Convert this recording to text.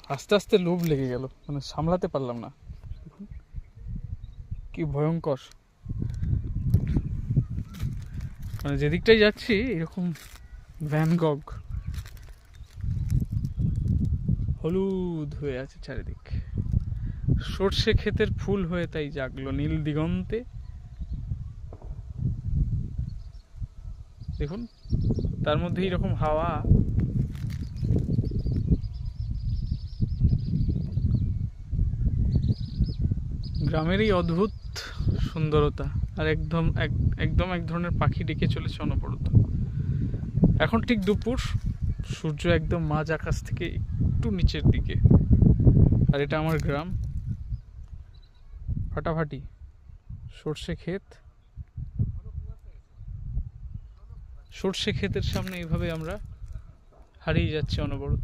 আস্তে আস্তে লোভ লেগে গেল, মানে সামলাতে পারলাম না। কি ভয়ঙ্কর, মানে যেদিকটাই যাচ্ছি এরকম ভ্যান গগ হলুদ হয়ে আছে চারিদিক। সর্ষে ক্ষেতের ফুল হয়ে তাই জাগলো নীল দিগন্তে। দেখুন, তার মধ্যে এরকম হাওয়া। গ্রামের এই অদ্ভুত সুন্দরতা, আর একদম এক ধরনের পাখি ডেকে চলেছে অনবরত। এখন ঠিক দুপুর, সূর্য একদম মাঝ আকাশ থেকে একটু নিচের দিকে, আর এটা আমার গ্রাম। ফাটাফাটি সর্ষে ক্ষেত, সর্ষে ক্ষেতের সামনে এইভাবে আমরা হারিয়ে যাচ্ছি অনবরত।